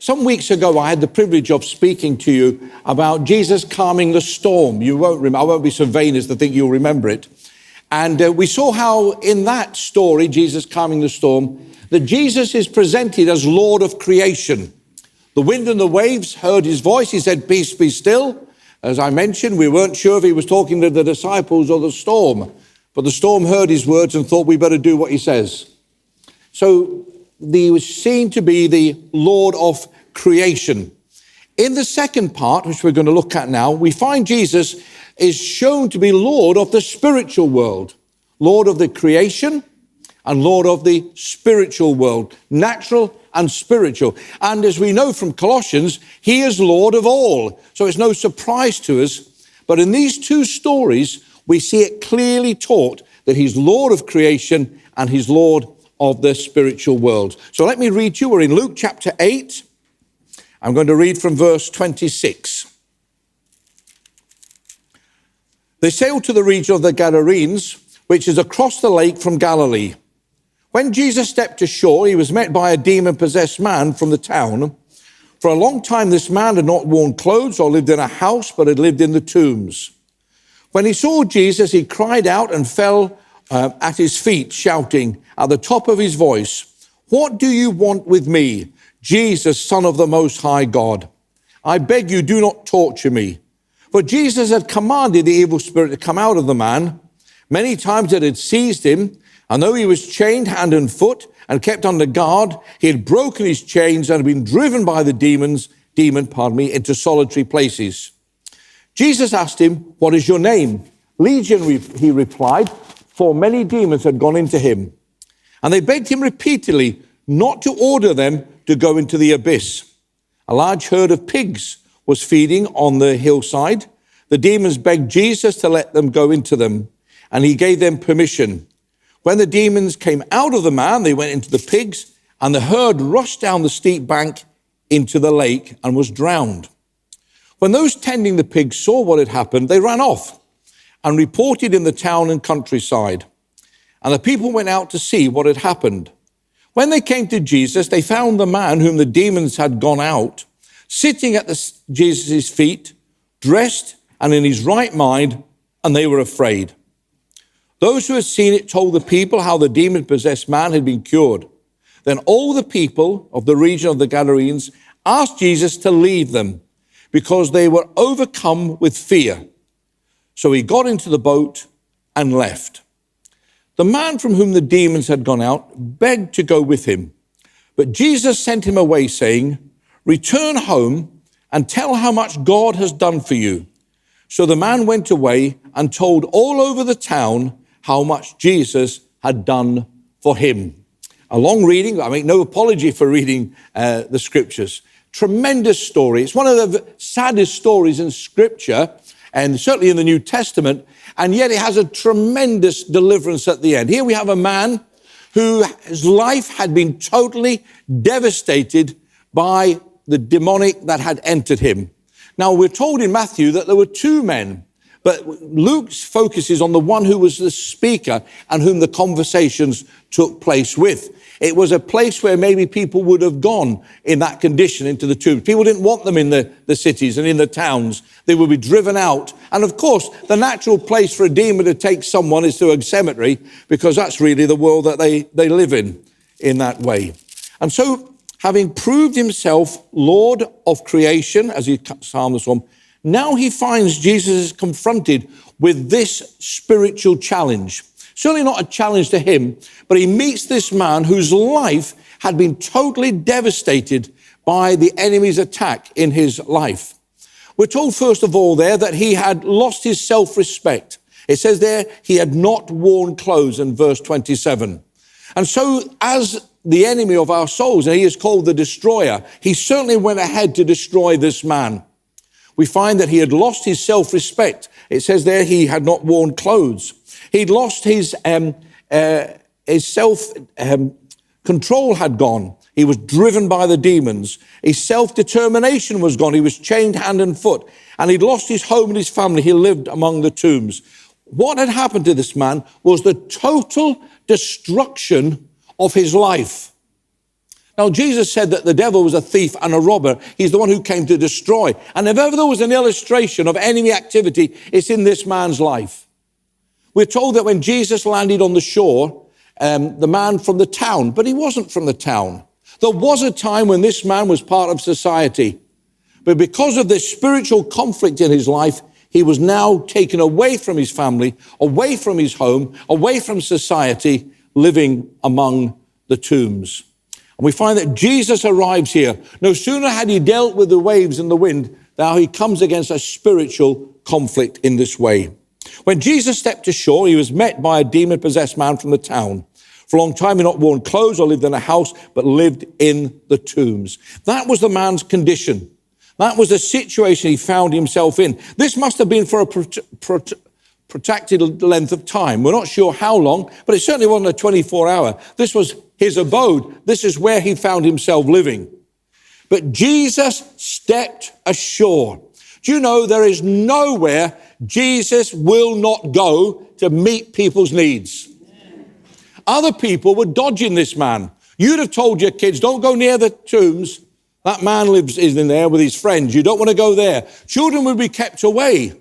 Some weeks ago, I had the privilege of speaking to you about Jesus calming the storm. You won't remember, I won't be so vain as to think you'll remember it. And we saw how in that story, Jesus calming the storm, that Jesus is presented as Lord of creation. The wind and the waves heard his voice. He said, "Peace, be still." As I mentioned, we weren't sure if he was talking to the disciples or the storm, but the storm heard his words and thought we better do what he says. So he was seen to be the Lord of creation. In the second part, which we're going to look at now, we find Jesus is shown to be Lord of the spiritual world, Lord of the creation and Lord of the spiritual world, natural and spiritual. And as we know from Colossians, he is Lord of all. So it's no surprise to us. But in these two stories, we see it clearly taught that he's Lord of creation and he's Lord of the spiritual world. So let me read you. We're in Luke chapter 8. I'm going to read from verse 26. They sailed to the region of the Gadarenes, which is across the lake from Galilee. When Jesus stepped ashore, he was met by a demon-possessed man from the town. For a long time, this man had not worn clothes or lived in a house, but had lived in the tombs. When he saw Jesus, he cried out and fell at his feet, shouting at the top of his voice, "What do you want with me, Jesus, Son of the Most High God? I beg you, do not torture me." For Jesus had commanded the evil spirit to come out of the man. Many times it had seized him, and though he was chained hand and foot and kept under guard, he had broken his chains and had been driven by the demon, into solitary places. Jesus asked him, "What is your name?" "Legion," he replied, for many demons had gone into him. And they begged him repeatedly not to order them to go into the abyss. A large herd of pigs was feeding on the hillside. The demons begged Jesus to let them go into them, and he gave them permission. When the demons came out of the man, they went into the pigs, and the herd rushed down the steep bank into the lake and was drowned. When those tending the pigs saw what had happened, they ran off and reported in the town and countryside. And the people went out to see what had happened. When they came to Jesus, they found the man whom the demons had gone out, sitting at Jesus' feet, dressed and in his right mind, and they were afraid. Those who had seen it told the people how the demon-possessed man had been cured. Then all the people of the region of the Gadarenes asked Jesus to leave them because they were overcome with fear. So he got into the boat and left. The man from whom the demons had gone out begged to go with him, but Jesus sent him away, saying, "Return home and tell how much God has done for you." So the man went away and told all over the town how much Jesus had done for him. A long reading. I make no apology for reading the scriptures. Tremendous story. It's one of the saddest stories in scripture, and certainly in the New Testament, and yet it has a tremendous deliverance at the end. Here we have a man whose life had been totally devastated by the demonic that had entered him. Now, we're told in Matthew that there were two men, but Luke's focus is on the one who was the speaker and whom the conversations took place with. It was a place where maybe people would have gone in that condition into the tombs. People didn't want them in the cities and in the towns. They would be driven out. And of course, the natural place for a demon to take someone is to a cemetery, because that's really the world that they live in that way. And so, having proved himself Lord of creation, as he psalmed the psalm, now he finds Jesus is confronted with this spiritual challenge. Certainly not a challenge to him, but he meets this man whose life had been totally devastated by the enemy's attack in his life. We're told, first of all, there that he had lost his self-respect. It says there he had not worn clothes in verse 27. And so as the enemy of our souls, and he is called the destroyer, he certainly went ahead to destroy this man. We find that he had lost his self-respect. It says there he had not worn clothes. He'd lost his self-control had gone. He was driven by the demons. His self-determination was gone. He was chained hand and foot. And he'd lost his home and his family. He lived among the tombs. What had happened to this man was the total destruction of his life. Now, Jesus said that the devil was a thief and a robber. He's the one who came to destroy. And if ever there was an illustration of enemy activity, it's in this man's life. We're told that when Jesus landed on the shore, the man from the town, but he wasn't from the town. There was a time when this man was part of society. But because of this spiritual conflict in his life, he was now taken away from his family, away from his home, away from society, living among the tombs. And we find that Jesus arrives here. No sooner had he dealt with the waves and the wind, now he comes against a spiritual conflict in this way. When Jesus stepped ashore, he was met by a demon-possessed man from the town. For a long time, he had not worn clothes or lived in a house, but lived in the tombs. That was the man's condition. That was the situation he found himself in. This must have been for a protracted length of time. We're not sure how long, but it certainly wasn't a 24-hour. This was his abode. This is where he found himself living. But Jesus stepped ashore. Do you know there is nowhere Jesus will not go to meet people's needs? Other people were dodging this man. You'd have told your kids, don't go near the tombs. That man is in there with his friends. You don't want to go there. Children would be kept away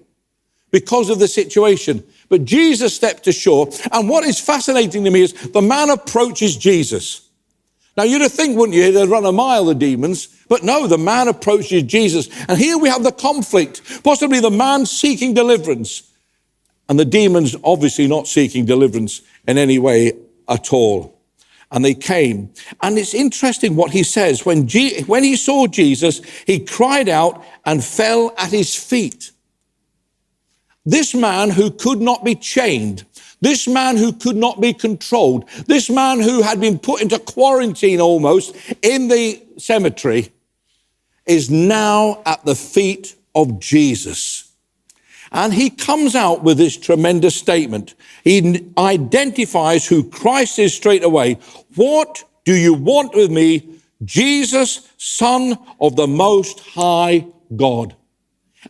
because of the situation. But Jesus stepped ashore. And what is fascinating to me is the man approaches Jesus. Now, you'd have think, wouldn't you, they'd run a mile, the demons. But no, the man approaches Jesus. And here we have the conflict. Possibly the man seeking deliverance. And the demons obviously not seeking deliverance in any way at all. And they came. And it's interesting what he says. When he saw Jesus, he cried out and fell at his feet. This man who could not be chained, this man who could not be controlled, this man who had been put into quarantine almost in the cemetery, is now at the feet of Jesus. And he comes out with this tremendous statement. He identifies who Christ is straight away. What do you want with me, Jesus, Son of the Most High God?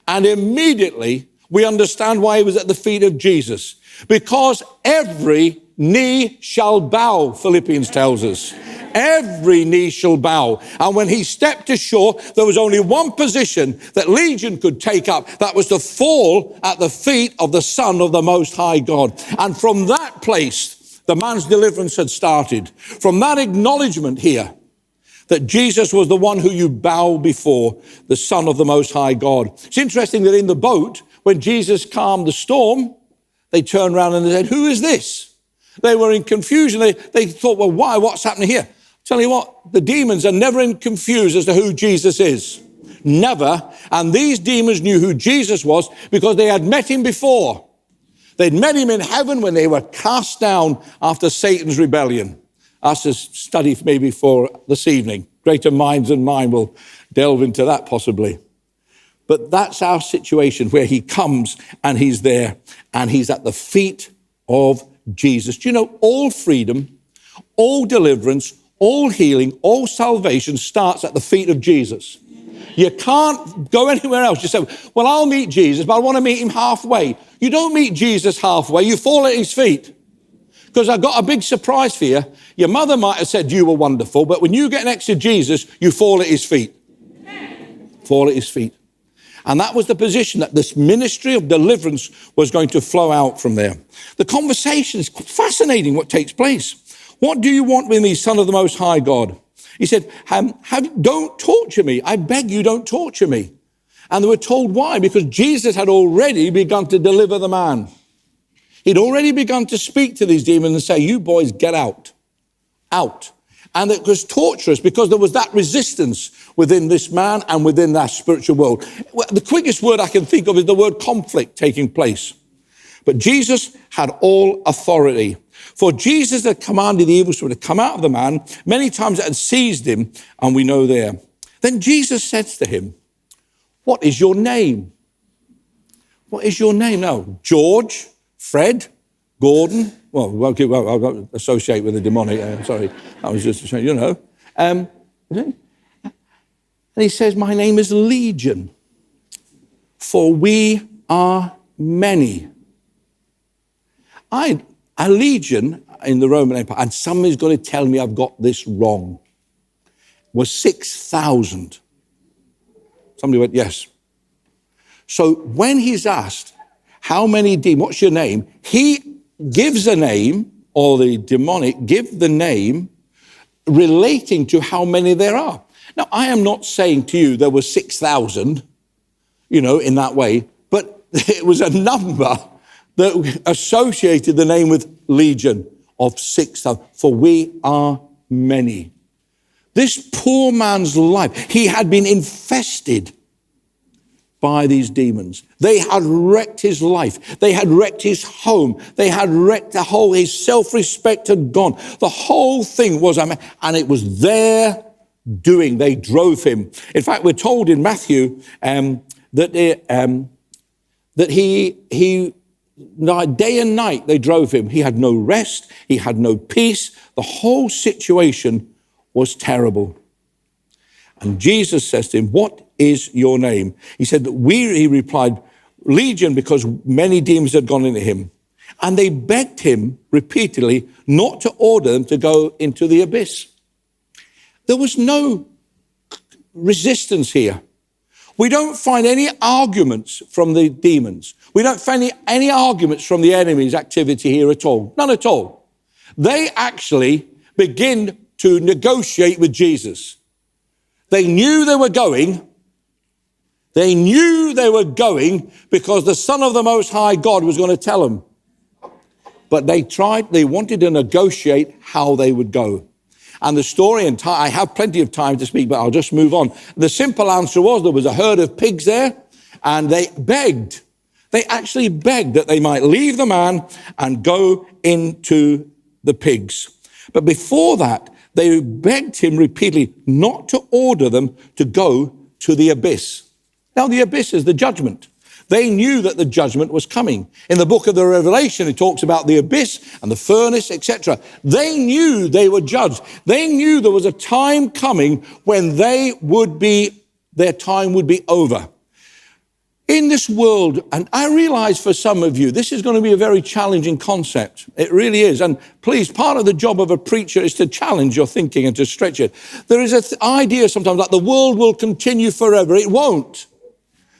And immediately we understand why he was at the feet of Jesus. Because every knee shall bow, Philippians tells us. Every knee shall bow. And when he stepped ashore, there was only one position that Legion could take up. That was to fall at the feet of the Son of the Most High God. And from that place, the man's deliverance had started. From that acknowledgement here, that Jesus was the one who you bow before, the Son of the Most High God. It's interesting that in the boat, when Jesus calmed the storm, they turned around and they said, who is this? They were in confusion. They thought, well, why? What's happening here? Tell you what, the demons are never in confused as to who Jesus is. Never. And these demons knew who Jesus was because they had met him before. They'd met him in heaven when they were cast down after Satan's rebellion. That's a study maybe for this evening. Greater minds than mine will delve into that possibly. But that's our situation where he comes and he's there and he's at the feet of Jesus. Do you know all freedom, all deliverance, all healing, all salvation starts at the feet of Jesus. You can't go anywhere else. You say, well, I'll meet Jesus, but I want to meet him halfway. You don't meet Jesus halfway. You fall at his feet. Because I've got a big surprise for you. Your mother might have said you were wonderful, but when you get next to Jesus, you fall at his feet. Fall at his feet. And that was the position that this ministry of deliverance was going to flow out from there. The conversation is fascinating what takes place. What do you want with me, Son of the Most High God? He said, don't torture me. I beg you, don't torture me. And they were told why? Because Jesus had already begun to deliver the man. He'd already begun to speak to these demons and say, you boys get out. Out. And it was torturous because there was that resistance within this man and within that spiritual world. The quickest word I can think of is the word conflict taking place. But Jesus had all authority. For Jesus had commanded the evil spirit to come out of the man. Many times it had seized him, and we know there. Then Jesus says to him, what is your name? What is your name? No, George, Fred, Gordon. Well, I'll not associate with the demonic. Sorry, that was just, you know. And he says, my name is Legion, for we are many. A legion in the Roman Empire, and somebody's got to tell me I've got this wrong. was 6,000. Somebody went, yes. So when he's asked, how many demons, what's your name? He gives a name, or the demonic give the name relating to how many there are. Now, I am not saying to you there were 6,000, in that way, but it was a number that associated the name with legion of 6,000, for we are many. This poor man's life, he had been infested by these demons. They had wrecked his life. They had wrecked his home. They had wrecked his self-respect had gone. The whole thing was, and it was their doing. They drove him. In fact, we're told in Matthew that he day and night they drove him. He had no rest. He had no peace. The whole situation was terrible. And Jesus says to him, what is your name? He said, he replied, Legion, because many demons had gone into him. And they begged him repeatedly not to order them to go into the abyss. There was no resistance here. We don't find any arguments from the demons. We don't find any arguments from the enemy's activity here at all. None at all. They actually begin to negotiate with Jesus. They knew they were going. They knew they were going because the Son of the Most High God was going to tell them. But they wanted to negotiate how they would go. And the story, and I have plenty of time to speak, but I'll just move on. The simple answer was there was a herd of pigs there, and they begged. They actually begged that they might leave the man and go into the pigs. But before that, they begged him repeatedly not to order them to go to the abyss. Now, the abyss is the judgment. They knew that the judgment was coming. In the book of the Revelation, it talks about the abyss and the furnace, etc. They knew they were judged. They knew there was a time coming when their time would be over. In this world, and I realize for some of you, this is going to be a very challenging concept. It really is. And please, part of the job of a preacher is to challenge your thinking and to stretch it. There is an idea sometimes that the world will continue forever. It won't.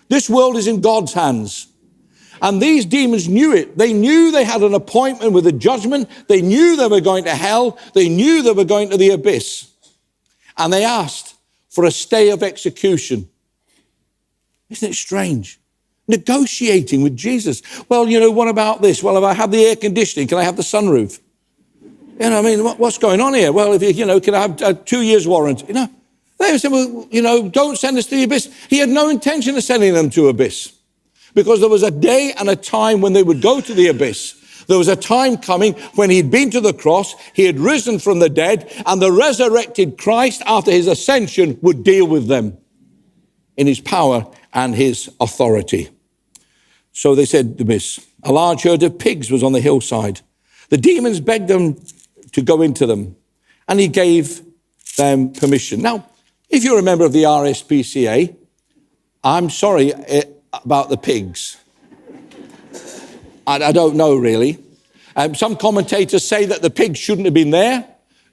This world is in God's hands. And these demons knew it. They knew they had an appointment with the judgment. They knew they were going to hell. They knew they were going to the abyss. And they asked for a stay of execution. Isn't it strange? Negotiating with Jesus. Well, what about this? Well, if I have the air conditioning, can I have the sunroof? What's going on here? Well, can I have a 2 years warranty? They said, well, don't send us to the abyss. He had no intention of sending them to abyss because there was a day and a time when they would go to the abyss. There was a time coming when he'd been to the cross, he had risen from the dead, and the resurrected Christ after his ascension would deal with them in his power and his authority. So they said, the abyss. A large herd of pigs was on the hillside. The demons begged them to go into them, and he gave them permission. Now, if you're a member of the RSPCA, I'm sorry about the pigs. I don't know really. Some commentators say that the pigs shouldn't have been there.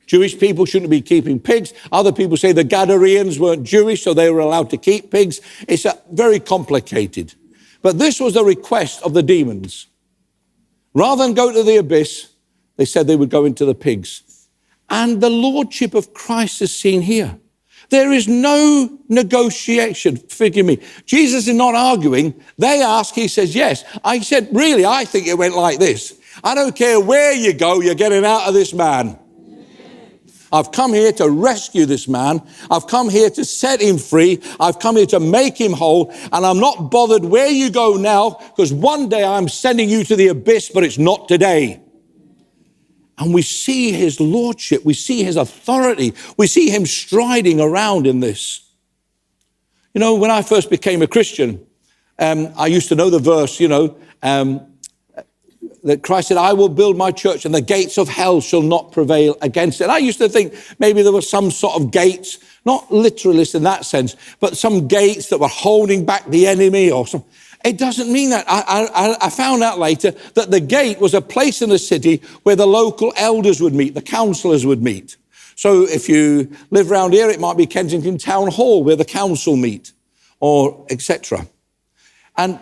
Jewish people shouldn't be keeping pigs. Other people say the Gadareans weren't Jewish, so they were allowed to keep pigs. It's very complicated. But this was the request of the demons. Rather than go to the abyss, they said they would go into the pigs. And the lordship of Christ is seen here. There is no negotiation. Forgive me. Jesus is not arguing. They ask, he says, yes. I said, really, I think it went like this. I don't care where you go, you're getting out of this man. I've come here to rescue this man. I've come here to set him free. I've come here to make him whole. And I'm not bothered where you go now, because one day I'm sending you to the abyss, but it's not today. And we see his lordship. We see his authority. We see him striding around in this. When I first became a Christian, I used to know the verse, that Christ said, I will build my church and the gates of hell shall not prevail against it. And I used to think maybe there were some sort of gates, not literalist in that sense, but some gates that were holding back the enemy or something. It doesn't mean that. I found out later that the gate was a place in the city where the local elders would meet, the councillors would meet. So if you live around here, it might be Kensington Town Hall where the council meet, or etc. And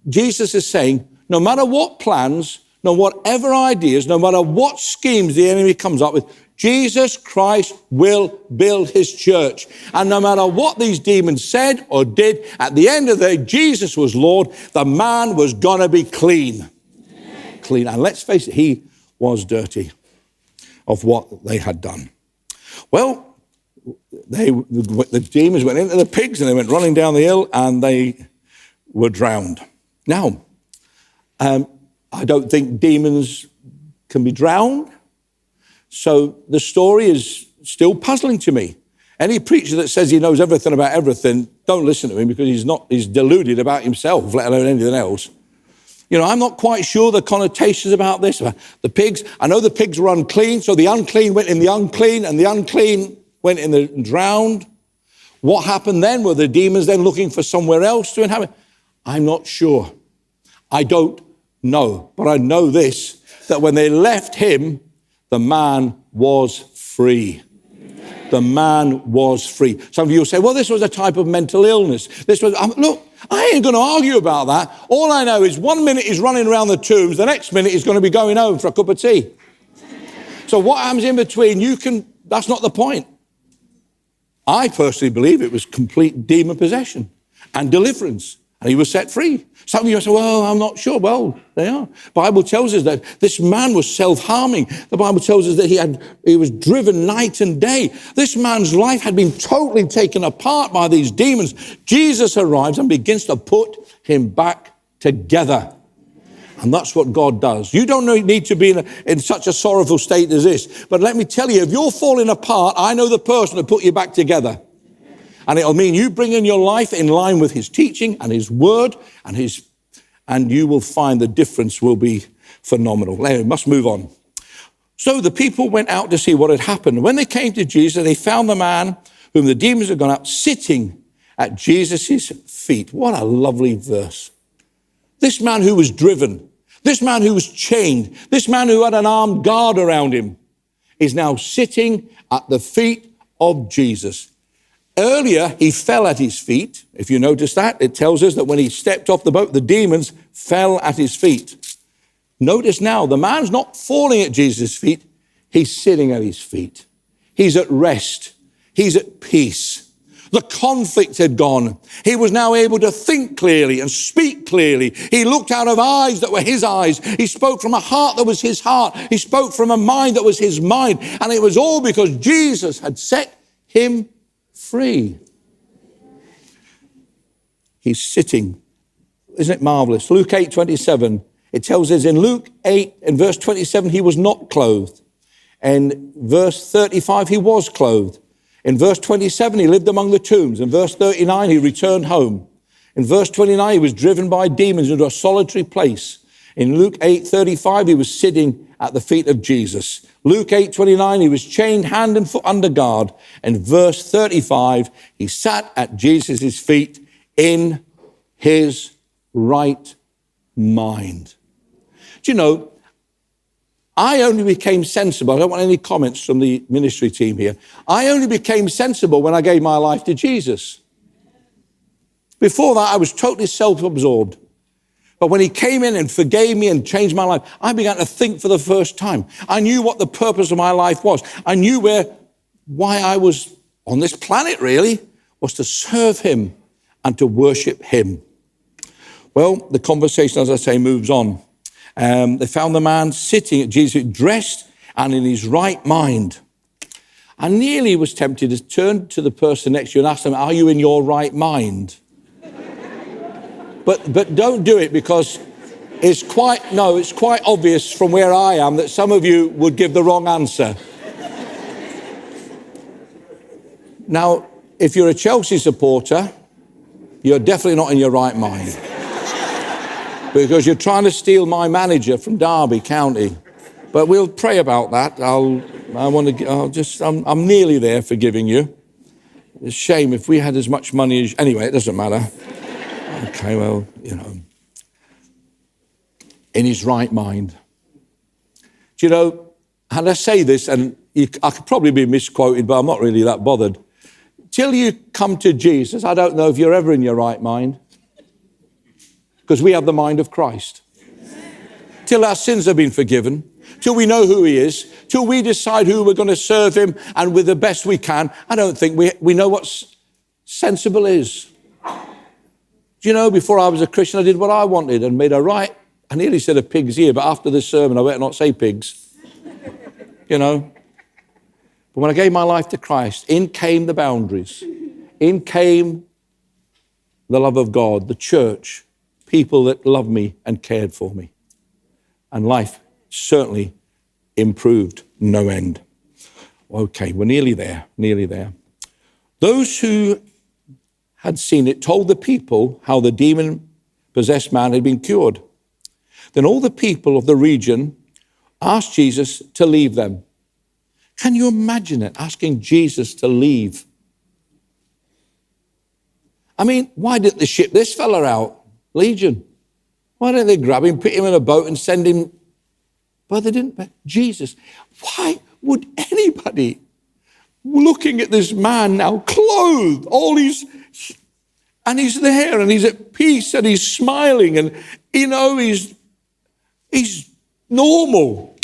Jesus is saying, no matter what plans, no whatever ideas, no matter what schemes the enemy comes up with, Jesus Christ will build his church. And no matter what these demons said or did, at the end of the day, Jesus was Lord. The man was going to be clean. Clean. And let's face it, he was dirty of what they had done. Well, the demons went into the pigs and they went running down the hill and they were drowned. Now, I don't think demons can be drowned. So the story is still puzzling to me. Any preacher that says he knows everything about everything, don't listen to him, because he's deluded about himself, let alone anything else. You know, I'm not quite sure the connotations about this. The pigs, I know the pigs were unclean, so the unclean went in the unclean, and the unclean went in the drowned. What happened then? Were the demons then looking for somewhere else to inhabit? I'm not sure. I don't know. But I know this, that when they left him, the man was free. The man was free. Some of you will say, well, this was a type of mental illness. Look, I ain't going to argue about that. All I know is 1 minute he's running around the tombs, the next minute he's going to be going home for a cup of tea. So what happens in between, that's not the point. I personally believe it was complete demon possession and deliverance, and he was set free. Some of you say, well, I'm not sure. Well, they are. The Bible tells us that this man was self-harming. The Bible tells us that he was driven night and day. This man's life had been totally taken apart by these demons. Jesus arrives and begins to put him back together. And that's what God does. You don't need to be in such a sorrowful state as this. But let me tell you, if you're falling apart, I know the person to put you back together. And it'll mean you bring in your life in line with his teaching and his word, and you will find the difference will be phenomenal. Anyway, we must move on. So the people went out to see what had happened. When they came to Jesus, they found the man whom the demons had gone out sitting at Jesus' feet. What a lovely verse. This man who was driven, this man who was chained, this man who had an armed guard around him is now sitting at the feet of Jesus. Earlier, he fell at his feet. If you notice that, it tells us that when he stepped off the boat, the demons fell at his feet. Notice now, the man's not falling at Jesus' feet. He's sitting at his feet. He's at rest. He's at peace. The conflict had gone. He was now able to think clearly and speak clearly. He looked out of eyes that were his eyes. He spoke from a heart that was his heart. He spoke from a mind that was his mind. And it was all because Jesus had set him free. He's sitting. Isn't it marvelous? Luke 8:27. It tells us in Luke 8 and verse 27, he was not clothed. And verse 35, he was clothed. In verse 27, he lived among the tombs. In verse 39, he returned home. In verse 29, he was driven by demons into a solitary place. In Luke 8:35, he was sitting at the feet of Jesus. Luke 8:29, he was chained hand and foot under guard. And verse 35, he sat at Jesus' feet in his right mind. Do you know, I only became sensible. I don't want any comments from the ministry team here. I only became sensible when I gave my life to Jesus. Before that, I was totally self-absorbed. But when he came in and forgave me and changed my life, I began to think for the first time. I knew what the purpose of my life was. I knew why I was on this planet, really, was to serve him and to worship him. Well, the conversation, as I say, moves on. They found the man sitting at Jesus, dressed and in his right mind. I nearly was tempted to turn to the person next to you and ask them, are you in your right mind? But don't do it, because it's quite obvious from where I am that some of you would give the wrong answer. Now, if you're a Chelsea supporter, you're definitely not in your right mind, because you're trying to steal my manager from Derby County. But we'll pray about that. I'm nearly there forgiving you. It's a shame if we had as much money as... Anyway, it doesn't matter. Okay, well, in his right mind. Do you know, and I say this, and, I could probably be misquoted, but I'm not really that bothered. Till you come to Jesus, I don't know if you're ever in your right mind, because we have the mind of Christ. Till our sins have been forgiven, till we know who he is, till we decide who we're going to serve him and with the best we can, I don't think we know what sensible is. Do you know, before I was a Christian, I did what I wanted and made a right. I nearly said a pig's ear, but after this sermon, I better not say pigs. You know. But when I gave my life to Christ, in came the boundaries. In came the love of God, the church, people that loved me and cared for me. And life certainly improved no end. Okay, we're nearly there, nearly there. Those who had seen it told the people how the demon-possessed man had been cured. Then all the people of the region asked Jesus to leave them. Can you imagine it, asking Jesus to leave? I mean, why didn't they ship this fella out? Legion. Why didn't they grab him, put him in a boat and send him? But they didn't. But Jesus, why would anybody looking at this man now clothed, and he's there and he's at peace and he's smiling and, you know, he's normal.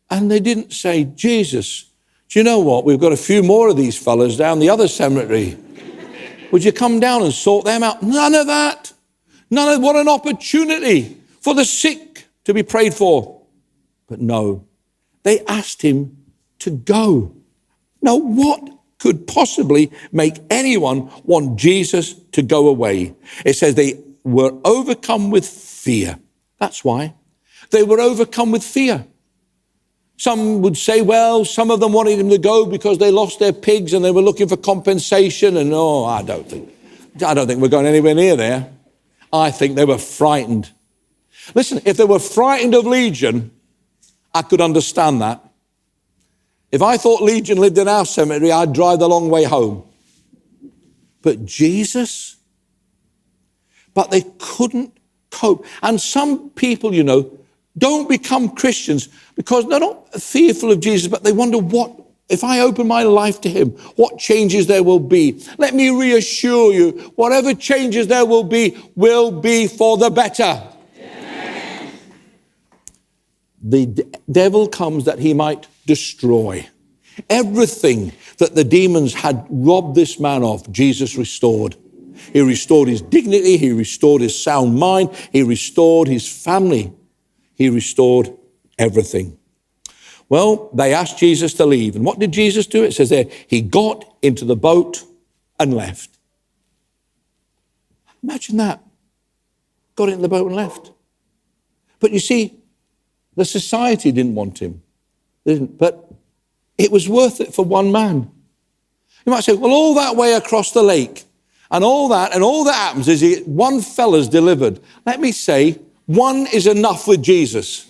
And they didn't say, Jesus, do you know what? We've got a few more of these fellas down the other cemetery. Would you come down and sort them out? None of that. What an opportunity for the sick to be prayed for. But no, they asked him to go. Now, what could possibly make anyone want Jesus to go away? It says they were overcome with fear. That's why. They were overcome with fear. Some would say, well, some of them wanted him to go because they lost their pigs and they were looking for compensation. And I don't think we're going anywhere near there. I think they were frightened. Listen, if they were frightened of Legion, I could understand that. If I thought Legion lived in our cemetery, I'd drive the long way home. But Jesus? But they couldn't cope. And some people, you know, don't become Christians because they're not fearful of Jesus, but they wonder if I open my life to him, what changes there will be. Let me reassure you, whatever changes there will be for the better. Amen. The devil comes that he might destroy. Everything that the demons had robbed this man of, Jesus restored. He restored his dignity. He restored his sound mind. He restored his family. He restored everything. Well, they asked Jesus to leave. And what did Jesus do? It says there, he got into the boat and left. Imagine that. Got into the boat and left. But you see, the society didn't want him. But it was worth it for one man. You might say, well, all that way across the lake and all that happens is one fella's delivered. Let me say, one is enough with Jesus.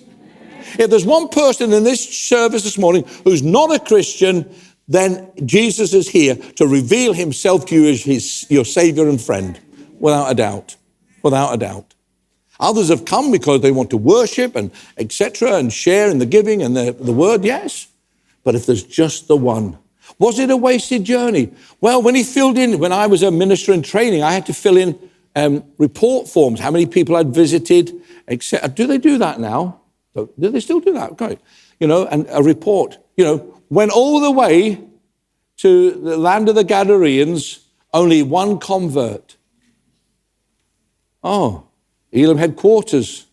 If there's one person in this service this morning who's not a Christian, then Jesus is here to reveal himself to you as your Savior and friend, without a doubt, without a doubt. Others have come because they want to worship and etc. and share in the giving and the word, yes. But if there's just the one, was it a wasted journey? Well, when I was a minister in training, I had to fill in report forms, how many people I'd visited, etc. Do they do that now? Do they still do that? Okay. You know, and a report, you know, went all the way to the land of the Gadarenes, only one convert. Oh, Elam headquarters.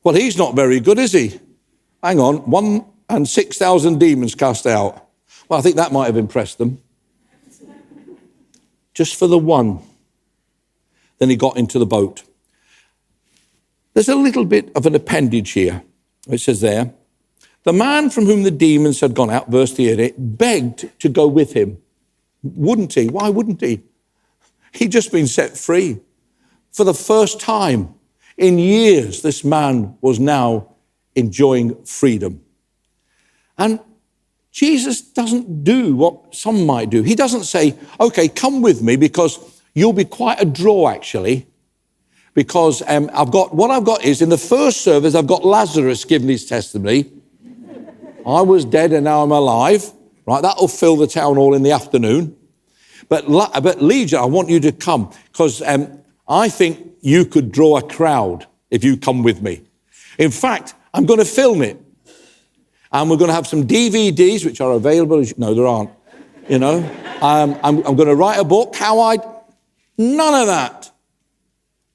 Well, he's not very good, is he? Hang on, 6,000 demons cast out. Well, I think that might have impressed them. Just for the one. Then he got into the boat. There's a little bit of an appendage here. It says there, the man from whom the demons had gone out, verse 38, begged to go with him. Wouldn't he? Why wouldn't he? He'd just been set free. For the first time in years, this man was now enjoying freedom. And Jesus doesn't do what some might do. He doesn't say, okay, come with me because you'll be quite a draw, actually. Because what I've got is in the first service, I've got Lazarus giving his testimony. I was dead and now I'm alive. Right, that'll fill the town hall in the afternoon. But Legion, I want you to come because I think you could draw a crowd if you come with me. In fact, I'm going to film it. And we're going to have some DVDs, which are available. No, there aren't. You know, I'm going to write a book. None of that.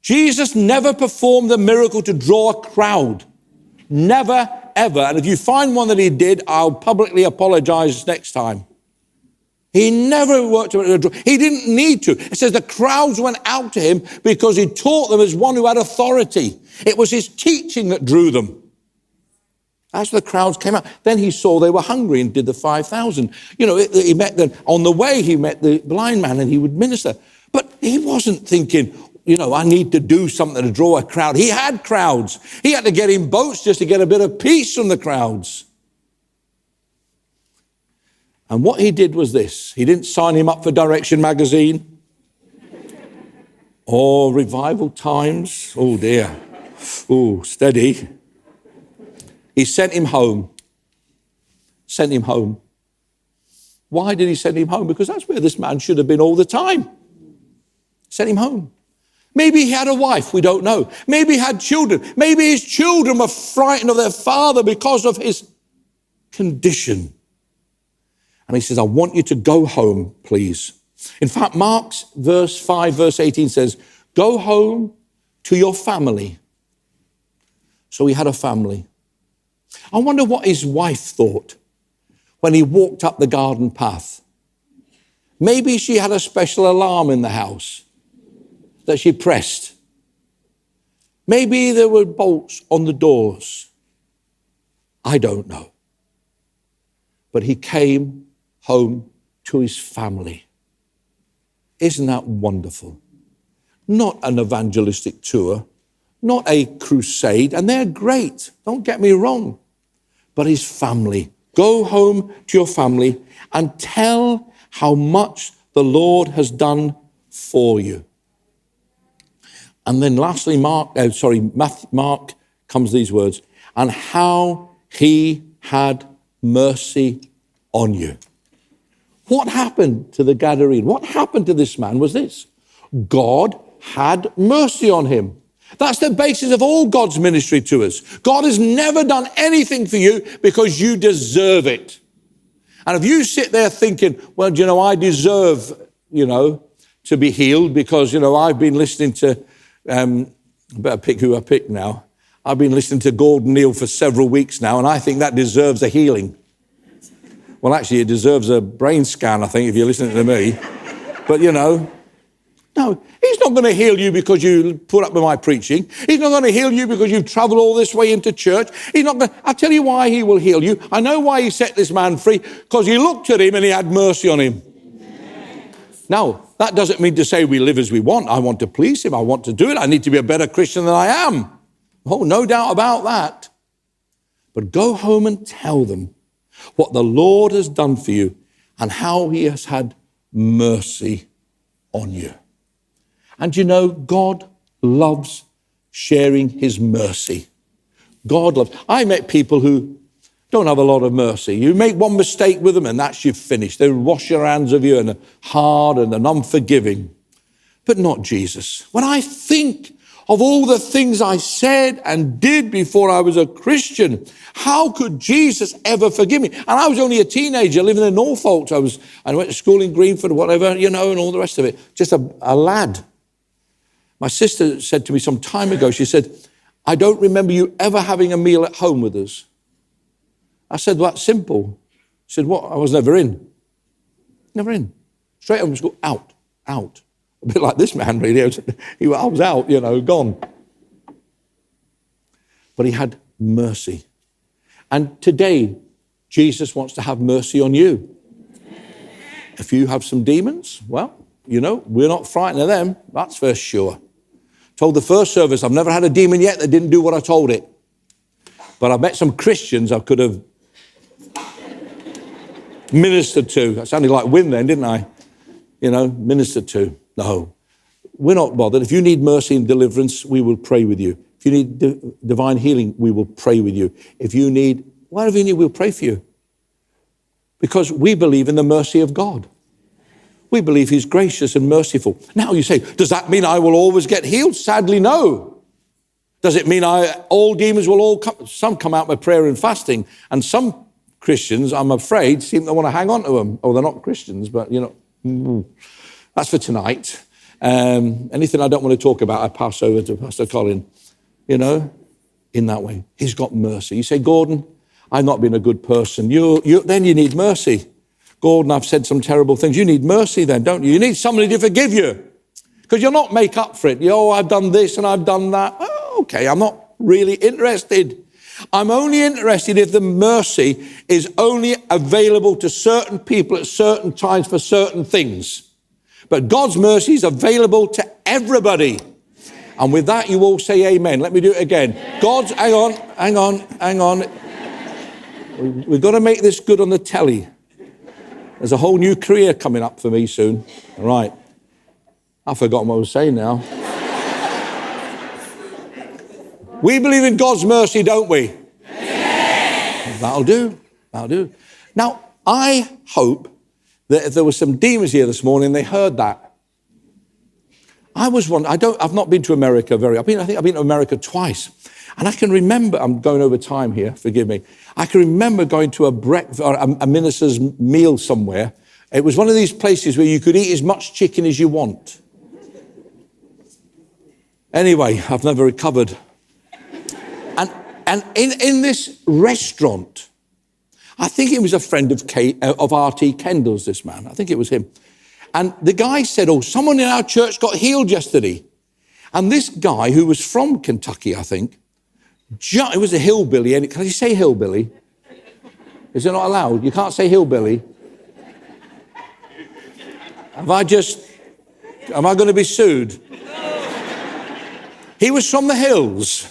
Jesus never performed the miracle to draw a crowd. Never, ever. And if you find one that he did, I'll publicly apologize next time. He never worked to a draw. He didn't need to. It says the crowds went out to him because he taught them as one who had authority. It was his teaching that drew them. As the crowds came out, then he saw they were hungry and did the 5,000. You know, he met them on the way. He met the blind man and he would minister. But he wasn't thinking, you know, I need to do something to draw a crowd. He had crowds. He had to get in boats just to get a bit of peace from the crowds. And what he did was this. He didn't sign him up for Direction magazine or Revival Times. Oh dear. Oh, steady. He sent him home. Sent him home. Why did he send him home? Because that's where this man should have been all the time. Sent him home. Maybe he had a wife, we don't know. Maybe he had children. Maybe his children were frightened of their father because of his condition. And he says, I want you to go home, please. In fact, Mark's verse 5, verse 18 says, go home to your family. So he had a family. I wonder what his wife thought when he walked up the garden path. Maybe she had a special alarm in the house that she pressed. Maybe there were bolts on the doors. I don't know. But he came home to his family. Isn't that wonderful? Not an evangelistic tour, not a crusade, and they're great, don't get me wrong. But his family. Go home to your family and tell how much the Lord has done for you. And then lastly, Mark comes these words, and how he had mercy on you. What happened to the Gadarene? What happened to this man was this. God had mercy on him. That's the basis of all God's ministry to us. God has never done anything for you because you deserve it. And if you sit there thinking, well, I deserve, to be healed because, I've been listening to, I better pick who I pick now. I've been listening to Gordon Neale for several weeks now, and I think that deserves a healing. Well, actually, it deserves a brain scan, I think, if you're listening to me. But, no, he's not going to heal you because you put up with my preaching. He's not going to heal you because you've traveled all this way into church. I'll tell you why he will heal you. I know why he set this man free, because he looked at him and he had mercy on him. Now, that doesn't mean to say we live as we want. I want to please him. I want to do it. I need to be a better Christian than I am. Oh, no doubt about that. But go home and tell them what the Lord has done for you and how he has had mercy on you. And God loves sharing his mercy. God loves. I met people who don't have a lot of mercy. You make one mistake with them and that's you finished. They wash your hands of you and are hard and unforgiving. But not Jesus. When I think of all the things I said and did before I was a Christian, how could Jesus ever forgive me? And I was only a teenager living in Norfolk. I went to school in Greenford, whatever, and all the rest of it. Just a lad. My sister said to me some time ago, she said, I don't remember you ever having a meal at home with us. I said, well, that's simple. She said, what? I was never in. Never in. Straight home from school, out. A bit like this man, really. I was out, gone. But he had mercy. And today, Jesus wants to have mercy on you. If you have some demons, well, we're not frightened of them. That's for sure. Told the first service, I've never had a demon yet that didn't do what I told it. But I've met some Christians I could have ministered to. I sounded like Win then, didn't I? Ministered to. No, we're not bothered. If you need mercy and deliverance, we will pray with you. If you need divine healing, we will pray with you. If you need wherever you need, we'll pray for you. Because we believe in the mercy of God. We believe he's gracious and merciful. Now you say, does that mean I will always get healed? Sadly, no. Does it mean all demons will all come? Some come out by prayer and fasting. And some Christians, I'm afraid, seem to want to hang on to them. Oh, they're not Christians, but, that's for tonight. Anything I don't want to talk about, I pass over to Pastor Colin. In that way. He's got mercy. You say, Gordon, I've not been a good person. Then you need mercy. Gordon, I've said some terrible things. You need mercy then, don't you? You need somebody to forgive you. Because you'll not make up for it. I've done this and I've done that. Oh, okay, I'm not really interested. I'm only interested if the mercy is only available to certain people at certain times for certain things. But God's mercy is available to everybody. And with that, you all say amen. Let me do it again. God's, hang on. We've got to make this good on the telly. There's a whole new career coming up for me soon. All right. I've forgotten what I was saying now. We believe in God's mercy, don't we? Yes. That'll do. Now, I hope that if there were some demons here this morning, they heard that. I was one. I've not been to America I think I've been to America twice. And I can remember, I'm going over time here, forgive me. I can remember going to a minister's meal somewhere. It was one of these places where you could eat as much chicken as you want. Anyway, I've never recovered. And in this restaurant, I think it was a friend of R.T. Kendall's, this man. I think it was him. And the guy said, someone in our church got healed yesterday. And this guy, who was from Kentucky, I think, it was a hillbilly. Can you say hillbilly? Is it not allowed? You can't say hillbilly. Am I going to be sued? He was from the hills.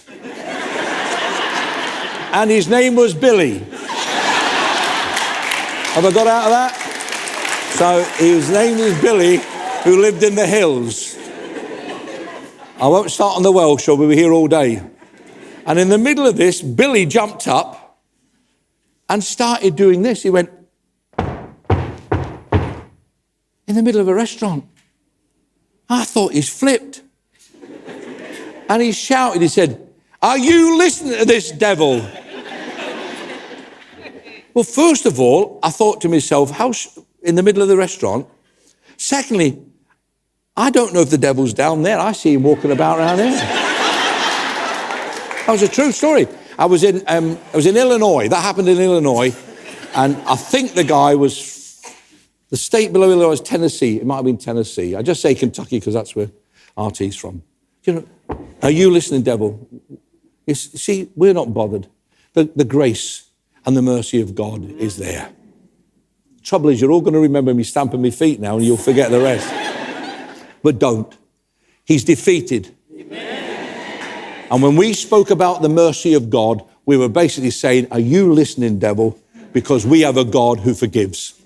And his name was Billy. Have I got out of that? So his name is Billy, who lived in the hills. I won't start on the Welsh, or we'll be here all day. And in the middle of this, Billy jumped up and started doing this. He went in the middle of a restaurant. I thought he's flipped. And he shouted, he said, "Are you listening to this, devil?" Well, first of all, I thought to myself, in the middle of the restaurant. Secondly, I don't know if the devil's down there. I see him walking about around here. That was a true story. I was in Illinois. That happened in Illinois. And I think the guy was, the state below Illinois was Tennessee. It might have been Tennessee. I just say Kentucky because that's where RT's from. Are you listening, devil? You see, we're not bothered. The grace and the mercy of God is there. Trouble is, you're all going to remember me stamping my feet now and you'll forget the rest. But don't. He's defeated. Amen. And when we spoke about the mercy of God, we were basically saying, are you listening, devil? Because we have a God who forgives.